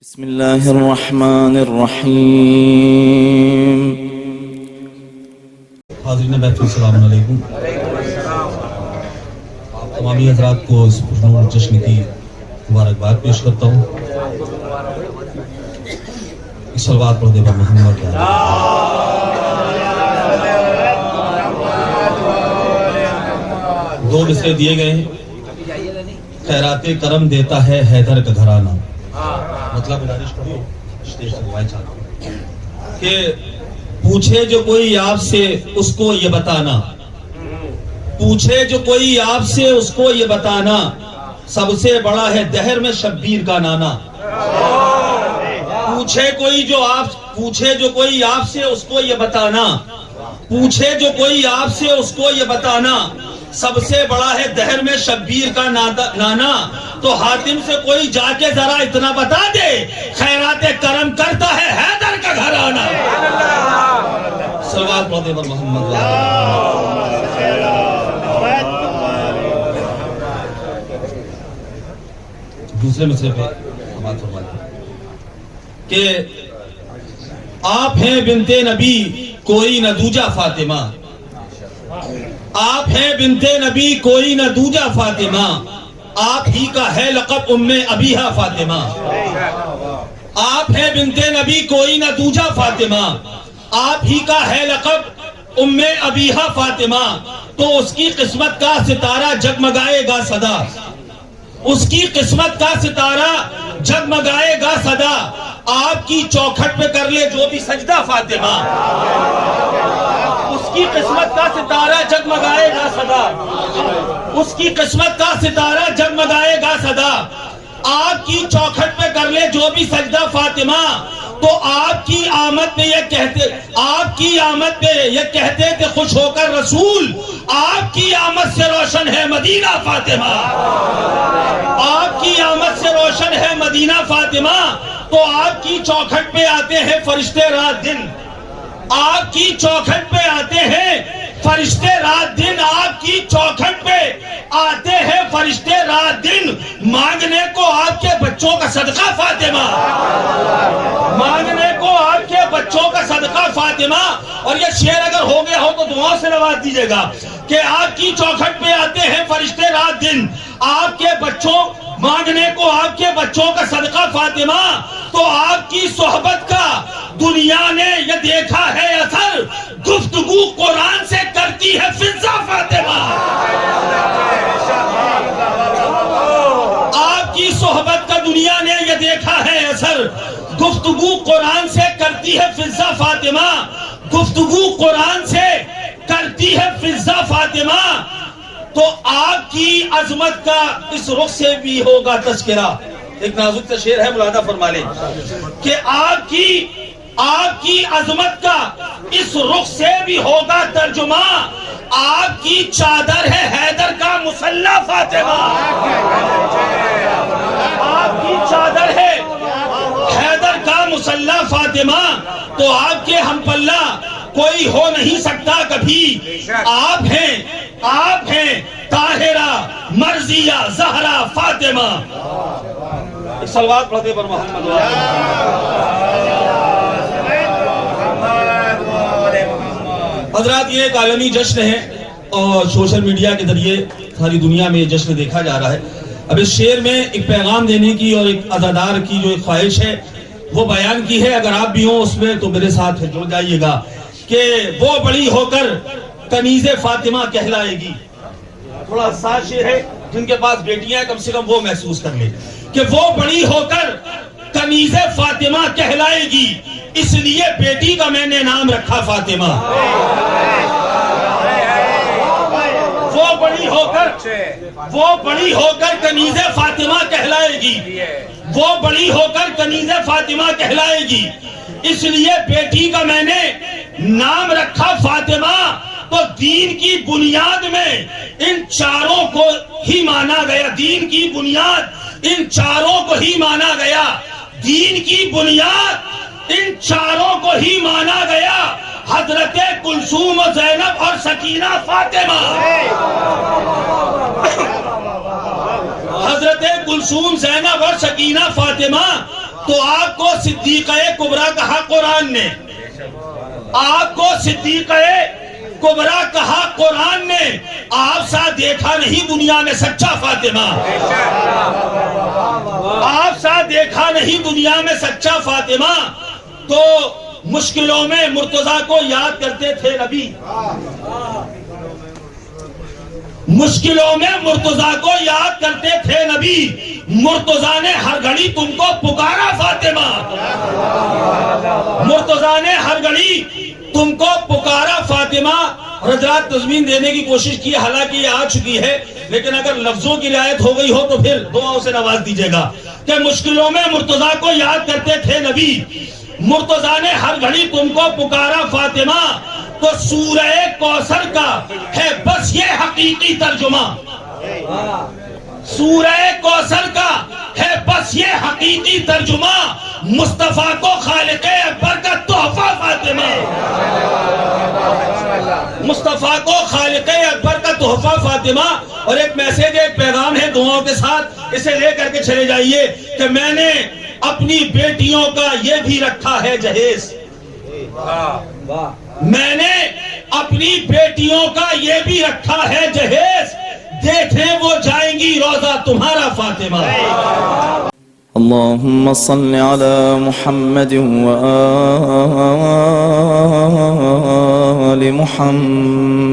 بسم اللہ الرحمن الرحیم۔ حاضرین محفل السلام علیکم۔ تمامی حضرات کو اس پرنور جشن کی مبارکباد پیش کرتا ہوں۔ ایک صلوات پڑھ دے با محمد دو مصرے دیے گئے ہیں۔ خیرات کرم دیتا ہے حیدر کا گھرانہ۔ مطلب کہ پوچھے جو کوئی آپ سے اس کو یہ بتانا، پوچھے جو کوئی آپ سے اس کو یہ بتانا، سب سے بڑا ہے دہر میں شبیر کا نانا۔ پوچھے جو کوئی آپ سے اس کو یہ بتانا، پوچھے جو کوئی آپ سے اس کو یہ بتانا، سب سے بڑا ہے دہر میں شبیر کا نانا۔ تو حاتم سے کوئی جا کے ذرا اتنا بتا دے، خیرات کرم کرتا ہے حیدر کا گھرانہ۔ صلوات پڑھ دے پر محمد۔ دوسرے مصرے پہ سماعت فرمائیں کہ آپ ہیں بنت نبی کوئی نہ دوجا فاطمہ، آپ ہیں بنت نبی کوئی نہ دوجا فاطمہ، آپ ہی کا ہے لقب ام ابیہا فاطمہ۔ آپ ہیں بنت نبی کوئی نہ دوجا فاطمہ، آپ ہی کا ہے لقب ام ابیہا فاطمہ۔ تو اس کی قسمت کا ستارہ جگمگائے گا صدا، اس کی قسمت کا ستارہ جگمگائے گا صدا، آپ کی چوکھٹ پہ کر لے جو بھی سجدہ فاطمہ۔ اس کی قسمت کا ستارہ جگمگائے گا صدا، اس کی قسمت کا ستارہ جگمگائے گا صدا، آپ کی چوکھٹ پہ کر لے جو بھی سجدہ فاطمہ۔ تو آپ کی آمد پہ یہ کہتے تھے خوش ہو کر رسول، آپ کی آمد سے روشن ہے مدینہ فاطمہ، آپ کی آمد سے روشن ہے مدینہ فاطمہ۔ تو آپ کی چوکھٹ پہ آتے ہیں فرشتے رات دن، آپ کی چوکھٹ پہ آتے ہیں فرشتے رات دن، آپ کی چوکھٹ پہ آتے ہیں فرشتے رات دن، مانگنے کو آپ کے بچوں کا صدقہ فاطمہ، مانگنے کو آپ کے بچوں کا صدقہ فاطمہ۔ اور یہ شعر اگر ہو گیا ہو تو دعاؤں سے نواز دیجئے گا کہ آپ کی چوکھٹ پہ آتے ہیں فرشتے رات دن، آپ کے بچوں مانگنے کو آپ کے بچوں کا صدقہ فاطمہ۔ تو آپ کی صحبت کا دنیا نے یہ دیکھا ہے اثر، گفتگو قرآن سے کرتی ہے فضا فاطمہ۔ آپ کی صحبت کا دنیا نے یہ دیکھا ہے اثر، گفتگو قرآن سے کرتی ہے فضا فاطمہ، گفتگو قرآن سے کرتی ہے فضا فاطمہ۔ تو آپ کی عظمت کا اس رخ سے بھی ہوگا تذکرہ۔ ایک نازک سے شعر ہے، ملاحظہ فرما لیں کہ آپ کی عظمت کا اس رخ سے بھی ہوگا ترجمہ، آپ کی چادر ہے حیدر کا مسلح فاطمہ، آپ کی چادر ہے حیدر کا مسلح فاطمہ۔ تو آپ کے ہم پلہ کوئی ہو نہیں سکتا کبھی، آپ ہیں طاہرہ مرضیہ زہرا فاطمہ۔ صلوات پڑھتے پر محمد۔ حضرات یہ ایک عالمی جشن ہے اور سوشل میڈیا کے ذریعے ساری دنیا میں یہ جشن دیکھا جا رہا ہے۔ اب اس شعر میں ایک پیغام دینے کی اور ایک عزادار کی جو ایک خواہش ہے وہ بیان کی ہے، اگر آپ بھی ہوں اس میں تو میرے ساتھ جڑ جائیے گا کہ وہ بڑی ہو کر کنیز فاطمہ کہلائے گی۔ تھوڑا حساس شعر ہے، جن کے پاس بیٹیاں ہیں کم سے کم وہ محسوس کر لیں کہ وہ بڑی ہو کر کنیز فاطمہ کہلائے گی، اس لیے بیٹی کا میں نے نام رکھا فاطمہ۔ وہ بڑی ہو کر کنیز فاطمہ کہلائے گی، وہ بڑی ہو کر کنیز فاطمہ کہلائے گی، اس لیے بیٹی کا میں نے نام رکھا فاطمہ۔ تو دین کی بنیاد میں ان چاروں کو ہی مانا گیا، دین کی بنیاد ان چاروں کو ہی مانا گیا، دین کی بنیاد ان چاروں کو ہی مانا گیا، حضرت کلثوم و زینب اور سکینہ فاطمہ، حضرت کلثوم زینب اور سکینہ فاطمہ۔ تو آپ کو صدیقہ کبریٰ کہا قرآن نے، آپ کو صدیقہ کبریٰ کہا قرآن نے، آپ سا دیکھا نہیں دنیا میں سچا فاطمہ، آپ سا دیکھا نہیں دنیا میں سچا فاطمہ۔ تو مشکلوں میں مرتضیٰ کو یاد کرتے تھے نبی، مشکلوں میں مرتضیٰ کو یاد کرتے تھے نبی، مرتضیٰ نے ہر گھڑی تم کو پکارا فاطمہ، مرتضیٰ نے ہر گھڑی تم کو پکارا فاطمہ۔ اور حضرات تضمین دینے کی کوشش کی، حالانکہ یہ آ چکی ہے، لیکن اگر لفظوں کی رعایت ہو گئی ہو تو پھر دعاؤں سے نواز دیجیے گا کہ مشکلوں میں مرتضیٰ کو یاد کرتے تھے نبی، مرتضیٰ نے ہر گھڑی تم کو پکارا فاطمہ۔ تو سورہ کوثر کا ہے بس یہ حقیقی ترجمہ، سورہ کوثر کا ہے بس یہ حقیقی ترجمہ، مصطفیٰ کو خالق اکبر کا تحفہ فاطمہ، مصطفیٰ کو خالق اکبر کا تحفہ فاطمہ۔ اور ایک میسج، ایک پیغام ہے دعاؤں کے ساتھ، اسے لے کر کے چلے جائیے کہ میں نے اپنی بیٹیوں کا یہ بھی رکھا ہے جہیز، میں نے اپنی بیٹیوں کا یہ بھی رکھا ہے جہیز، دیکھیں وہ جائیں گی روضہ تمہارا فاطمہ۔ اللهم صل على محمد وآل محمد